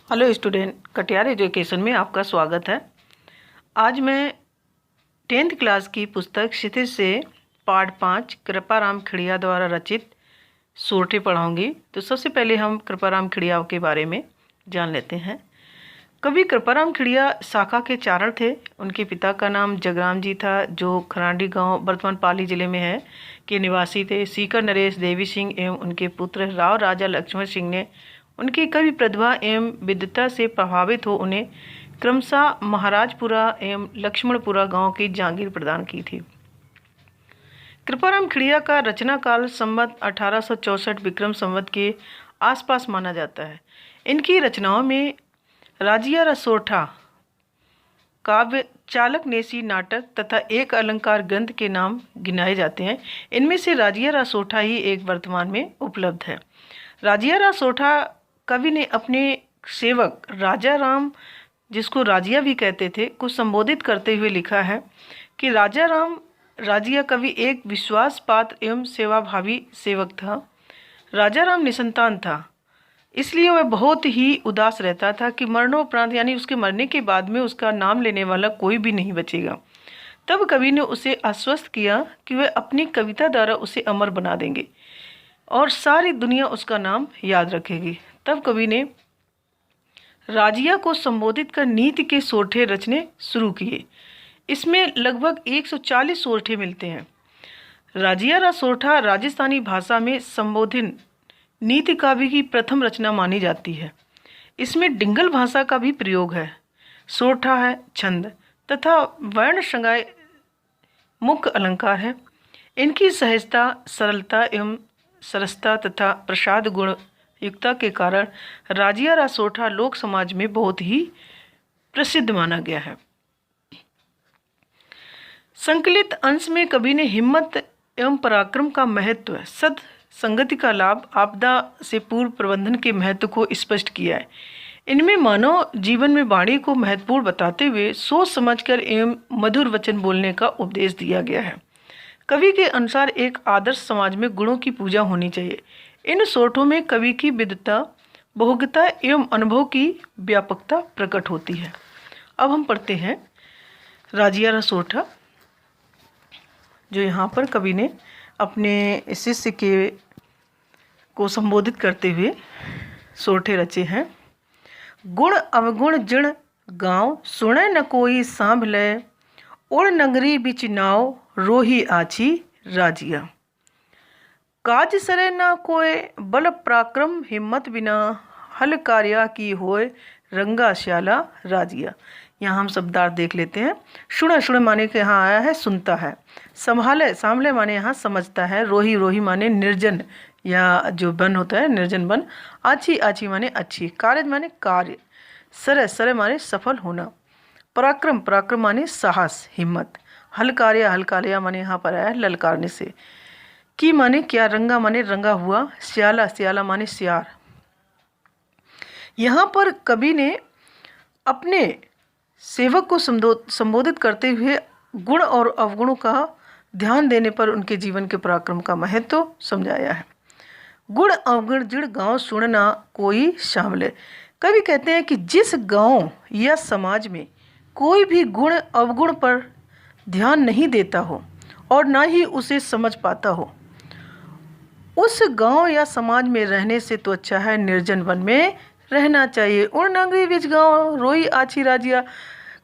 Hello student, Katiyar education में आपका स्वागत है। आज मैं 10th क्लास की पुस्तक क्षितिज से पाठ 5 कृपाराम खिड़िया द्वारा रचित सोरठे पढ़ाऊंगी। तो सबसे पहले हम कृपाराम खिड़िया के बारे में जान लेते हैं। कवि कृपाराम खिड़िया शाखा के चारण थे। उनके पिता का नाम जगराम जी था, जो खरांडी गांव वर्तमान पाली जिले में है के निवासी थे। सीकर नरेश देवी सिंह एवं उनके पुत्र राव राजा लक्ष्मण सिंह ने उनकी कवि प्रतिभा एवं विद्वता से प्रभावित हो उन्हें क्रमशः महाराजपुरा एवं लक्ष्मणपुरा गांव की जागीर प्रदान की थी। कृपाराम खिड़िया का रचना काल संवत 1864 विक्रम संवत के आसपास माना जाता है। इनकी रचनाओं में राजिया रसोठा काव्य, चालक नेसी नाटक तथा एक अलंकार ग्रंथ के नाम गिनाए जाते हैं। इनमें से राजिया रसोठा ही एक वर्तमान में उपलब्ध है। राजिया रसोठा कवि ने अपने सेवक राजा राम, जिसको राजिया भी कहते थे, को संबोधित करते हुए लिखा है कि राजा राम राजिया कवि एक विश्वास पात्र एवं सेवाभावी सेवक था। राजा राम निसंतान था, इसलिए वह बहुत ही उदास रहता था कि मरणोपरांत यानी उसके मरने के बाद में उसका नाम लेने वाला कोई भी नहीं बचेगा। तब कवि ने उसे आश्वस्त किया कि वह अपनी कविता द्वारा उसे अमर बना देंगे और सारी दुनिया उसका नाम याद रखेगी। तब कवि ने राजिया को संबोधित कर नीति के सोरठे रचने शुरू किए। इसमें लगभग 140 सोरठे मिलते हैं। राजिया रा सोरठा राजस्थानी भाषा में संबोधित नीति काव्य की प्रथम रचना मानी जाती है। इसमें डिंगल भाषा का भी प्रयोग है। सोरठा है छंद तथा वर्ण श्रृंगार मुख्य अलंकार है। इनकी सहजता, सरलता एवं सरसता तथा प्रसाद गुण युक्ता के कारण राजिया रा सोरठा लोक समाज में बहुत ही प्रसिद्ध माना गया है। संकलित अंश में कवि ने हिम्मत एवं पराक्रम का महत्व, सद संगति का लाभ, आपदा से पूर्व प्रबंधन के महत्व को स्पष्ट किया है। इनमें मानव जीवन में वाणी को महत्वपूर्ण बताते हुए सोच समझकर एवं मधुर वचन बोलने का उपदेश दिया गया है। कवि के अनुसार एक आदर्श समाज में गुणों की पूजा होनी चाहिए। इन सोरठों में कवि की विद्वता, बहुज्ञता एवं अनुभव की व्यापकता प्रकट होती है। अब हम पढ़ते हैं राजिया रा सोरठा, जो यहाँ पर कवि ने अपने शिष्य को संबोधित करते हुए सोरठे रचे हैं। गुण अवगुण जिण गाँव, सुने न कोई सांभले, उड़ नगरी बिच नाव, रोही आछी राजिया। काज सरे न कोय, बल पराक्रम हिम्मत बिना, हल कार्या की होय, रंगा श्याला राजिया। यहाँ हम शब्दार्थ देख लेते हैं। शुण शुण माने के यहाँ आया है सुनता है। संभाले सांभले माने यहाँ समझता है। रोही रोही माने निर्जन या जो वन होता है, निर्जन वन। आछी आछी माने अच्छी। कार्य माने कार्य। सरे सरे माने सफल होना। पराक्रम पराक्रम माने साहस, हिम्मत। हल कार्य माने यहाँ पर आया है ललकारने से। की माने क्या, रंगा माने रंगा हुआ। श्याला श्याला माने श्यार। यहाँ पर कवि ने अपने सेवक को संबोधित करते हुए गुण और अवगुणों का ध्यान देने पर उनके जीवन के पराक्रम का महत्व समझाया है। गुण अवगुण जिण गाँव, सुनना कोई शामले। कवि कहते हैं कि जिस गांव या समाज में कोई भी गुण अवगुण पर ध्यान नहीं देता हो और ना ही उसे समझ पाता हो, उस गांव या समाज में रहने से तो अच्छा है निर्जन वन में रहना चाहिए। उन नगरी बीच गांव, रोई आछी राजिया।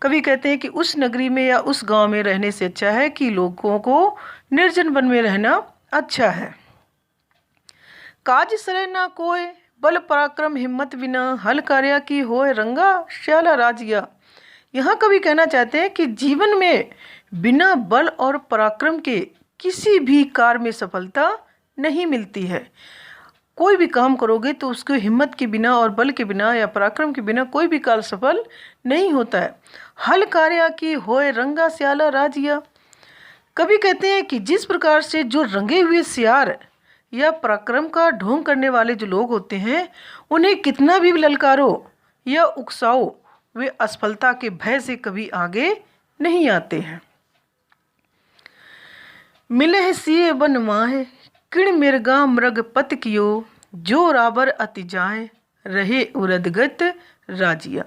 कवि कहते हैं कि उस नगरी में या उस गांव में रहने से अच्छा है कि लोगों को निर्जन वन में रहना अच्छा है। काज सरे ना कोय, बल पराक्रम हिम्मत बिना, हल कार्या की होय, रंगा श्याला राजिया। यहाँ कवि कहना चाहते हैं कि जीवन में बिना बल और पराक्रम के किसी भी कार्य में सफलता नहीं मिलती है। कोई भी काम करोगे तो उसको हिम्मत के बिना और बल के बिना या पराक्रम के बिना कोई भी कार्य सफल नहीं होता है। हल कार्य की होय, रंगा श्याला राजिया। कवि कहते हैं कि जिस प्रकार से जो रंगे हुए सियार या पराक्रम का ढोंग करने वाले जो लोग होते हैं, उन्हें कितना भी ललकारो या उकसाओ, वे असफलता के भय से कभी आगे नहीं आते हैं। मिले सिए बन माहे, किण मिर्गा मृग पत कियो, जो राबर अति जाए, रहे उरदगत राजिया।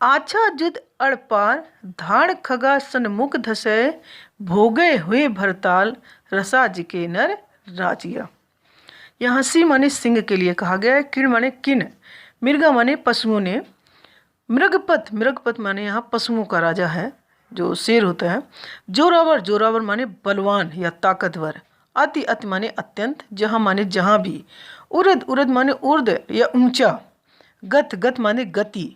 आछा जुद अड़पार धाड़ खगा सन्मुख धसे भोगे हुए भरताल रसा जिके नर राजिया। यहाँ सी माने सिंह के लिए कहा गया है, किण माने किन, मृगा माने पशुओं ने, मृगपत, मृगपत माने यहाँ पशुओं का राजा है जो शेर होता है। जोरावर, जोरावर माने बलवान या ताकतवर। अति, अति माने अत्यंत, जहाँ माने जहाँ भी। उर्द, उर्द माने ऊर्ध्व या ऊंचा। गत, गत माने गति।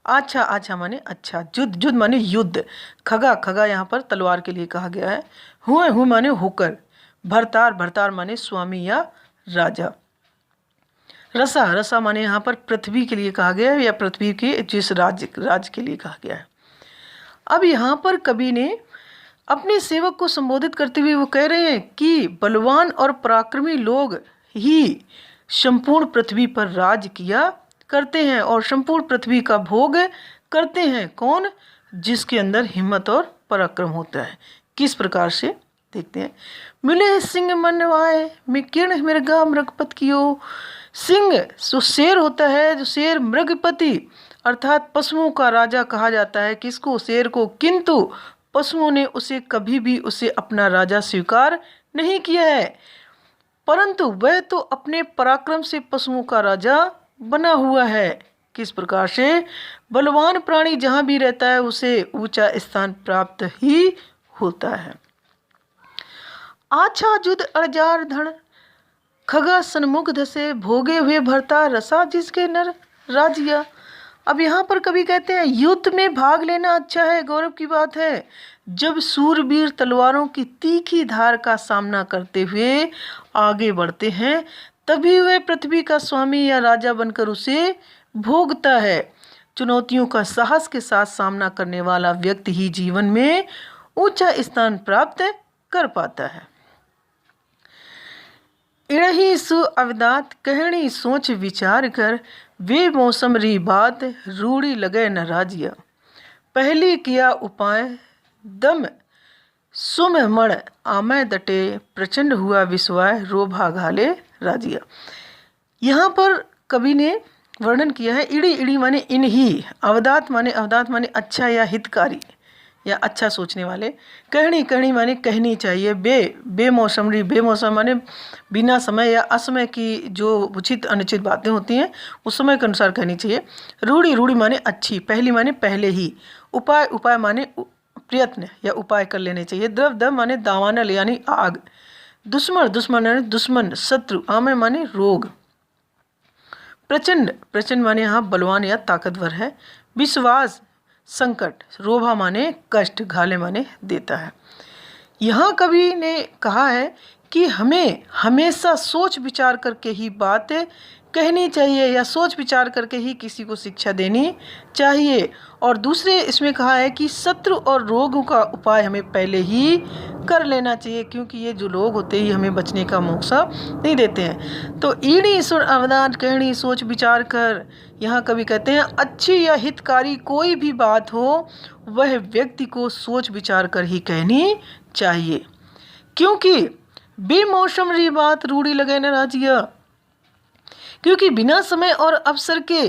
आछा, आछा माने अच्छा। जुद, जुद माने युद्ध। खगा, खगा यहाँ पर तलवार के लिए कहा गया है। हुए, हुए माने होकर। भरतार, भरतार माने स्वामी या राजा। रसा, रसा माने यहाँ पर पृथ्वी के लिए कहा गया है या पृथ्वी के जिस राज्य के लिए कहा गया है। अब यहाँ पर कवि ने अपने सेवक को संबोधित करते हुए वो कह रहे हैं कि बलवान और पराक्रमी लोग ही संपूर्ण पृथ्वी पर राज किया करते हैं और संपूर्ण पृथ्वी का भोग करते हैं। कौन? जिसके अंदर हिम्मत और पराक्रम होता है। किस प्रकार से देखते हैं। मिले सिंह मनवाए में किरण मृगा मृगपत कियो। सिंह जो शेर होता है, जो शेर मृगपति अर्थात पशुओं का राजा कहा जाता है किसको? शेर को। किंतु पशुओं ने उसे कभी भी उसे अपना राजा स्वीकार नहीं किया है, परंतु वह तो अपने पराक्रम से पशुओं का राजा बना हुआ है। किस प्रकार से? बलवान प्राणी जहाँ भी रहता है उसे ऊंचा स्थान प्राप्त ही होता है। आछा जुद अड़जार धड़ खगा सन्मुख धसे भोगे हुए भरता रसा जिसके नर राजिया। अब यहाँ पर कवि कहते हैं युद्ध में भाग लेना अच्छा है, गौरव की बात है। जब सूरवीर तलवारों की तीखी धार का सामना करते हुए आगे बढ़ते हैं तभी वह पृथ्वी का स्वामी या राजा बनकर उसे भोगता है। चुनौतियों का साहस के साथ सामना करने वाला व्यक्ति ही जीवन में ऊंचा स्थान प्राप्त कर पाता है। इड़ही सु अवदात कहणी सोच विचार कर वे मौसम री बात रूढ़ी लगे न राजिया। पहली किया उपाय दम सुम मण आमय दटे प्रचंड हुआ विस्वाय रोभा घाले राजिया। यहाँ पर कवि ने वर्णन किया है इड़ी, इड़ी माने इन ही, अवदात माने अच्छा या हितकारी या अच्छा सोचने वाले। कहनी, कहनी माने कहनी चाहिए। बेमौसमरी, बेमौसम माने बिना समय या असमय की जो उचित अनुचित बातें होती हैं उस समय के अनुसार कहनी चाहिए। रूढ़ी, रूढ़ी माने अच्छी। पहली माने पहले ही। उपाय, उपाय माने प्रयत्न या उपाय कर लेने चाहिए। द्रव, द्रव माने दावानल यानी आग। दुश्मन, दुश्मन माने दुश्मन शत्रु। आमय माने रोग। प्रचंड, प्रचंड माने यहाँ बलवान या ताकतवर है। विश्वास संकट। रोभा माने कष्ट। घाले माने देता है। यहाँ कवि ने कहा है कि हमें हमेशा सोच विचार करके ही बात कहनी चाहिए या सोच विचार करके ही किसी को शिक्षा देनी चाहिए। और दूसरे इसमें कहा है कि शत्रु और रोगों का उपाय हमें पहले ही कर लेना चाहिए क्योंकि ये जो लोग होते हैं हमें बचने का मौका नहीं देते हैं। तो ईड़ी सुर अवदान कहनी सोच विचार कर, यहाँ कवि कहते हैं अच्छी या हितकारी कोई भी बात हो वह व्यक्ति को सोच विचार कर ही कहनी चाहिए क्योंकि बेमौसम री बात रूढ़ी लगे न राजिया। क्योंकि बिना समय और अवसर के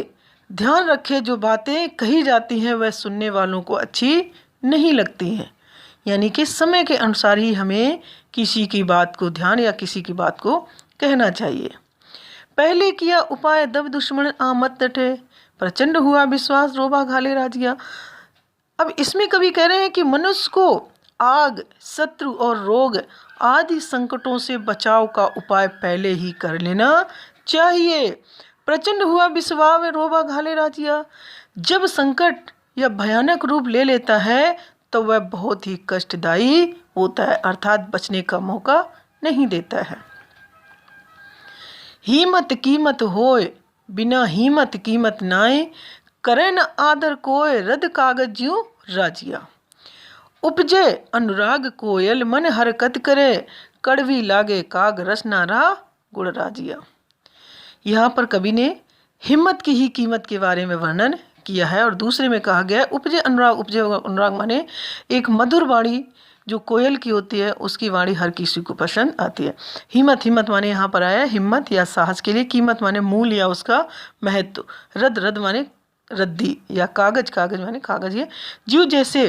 ध्यान रखे जो बातें कही जाती हैं वह सुनने वालों को अच्छी नहीं लगती हैं। यानी कि समय के अनुसार ही हमें किसी की बात को ध्यान या किसी की बात को कहना चाहिए। पहले किया उपाय दब दुश्मन आमत तटे प्रचंड हुआ विश्वास रोबा घाले राजिया। अब इसमें कवि कह रहे हैं कि मनुष्य को आग, शत्रु और रोग आदि संकटों से बचाव का उपाय पहले ही कर लेना चाहिए। प्रचंड हुआ विश्वास रोबा घाले राजिया। जब संकट या भयानक रूप ले लेता है तो वह बहुत ही कष्टदायी होता है अर्थात बचने का मौका नहीं देता है। हिम्मत कीमत होए बिना हिम्मत कीमत नाए करे न आदर कोय रद कागज ज्यों राजिया। उपजे अनुराग कोयल मन हरकत करे कड़वी लागे काग रस ना रहा गुड़ राजिया। यहाँ पर कवि ने हिम्मत की ही कीमत के बारे में वर्णन किया है और दूसरे में कहा गया है उपजे अनुराग। उपजे अनुराग माने एक मधुर वाणी जो कोयल की होती है उसकी वाणी हर किसी को पसंद आती है। हिम्मत, हिम्मत माने यहाँ पर आया है हिम्मत या साहस के लिए। कीमत माने मूल या उसका महत्व। रद, रद माने रद्दी या कागज, कागज माने कागज है। जीव जैसे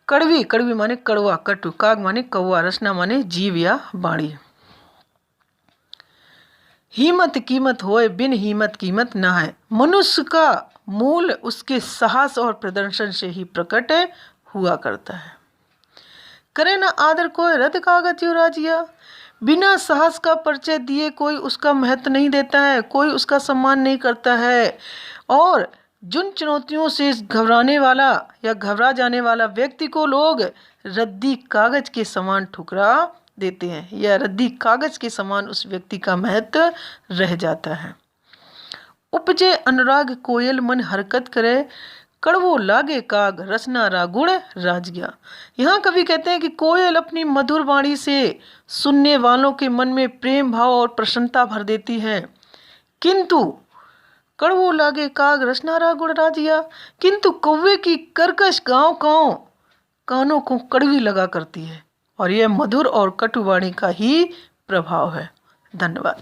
कड़वी, कड़वी माने कड़वा कटु। काग माने कौवा। रचना माने जीव या वाणी। हिम्मत कीमत होए बिन हिम्मत कीमत ना है। मनुष्य का मूल उसके साहस और प्रदर्शन से ही प्रकट हुआ करता है। करे ना आदर कोई रद कागज यो राजिया। बिना साहस का परिचय दिए कोई उसका महत्व नहीं देता है, कोई उसका सम्मान नहीं करता है। और जिन चुनौतियों से घबराने वाला या घबरा जाने वाला व्यक्ति को लोग रद्दी कागज के समान ठुकरा देते हैं, या रद्दी कागज के समान उस व्यक्ति का महत्व रह जाता है। उपजे अनुराग कोयल मन हरकत करे, कड़वो लागे काग रसना रागुण राज गया। यहाँ कवि कहते हैं कि कोयल अपनी मधुर वाणी से सुनने वालों के मन में प्रेम भाव और प्रसन्नता भर देती है, किंतु कड़वो लागे काग रसना रागुण राज गया, किंतु कौवे की कर्कश गाँव गाँव कानों को कड़वी लगा करती है। और यह मधुर और कटु वाणी का ही प्रभाव है। धन्यवाद।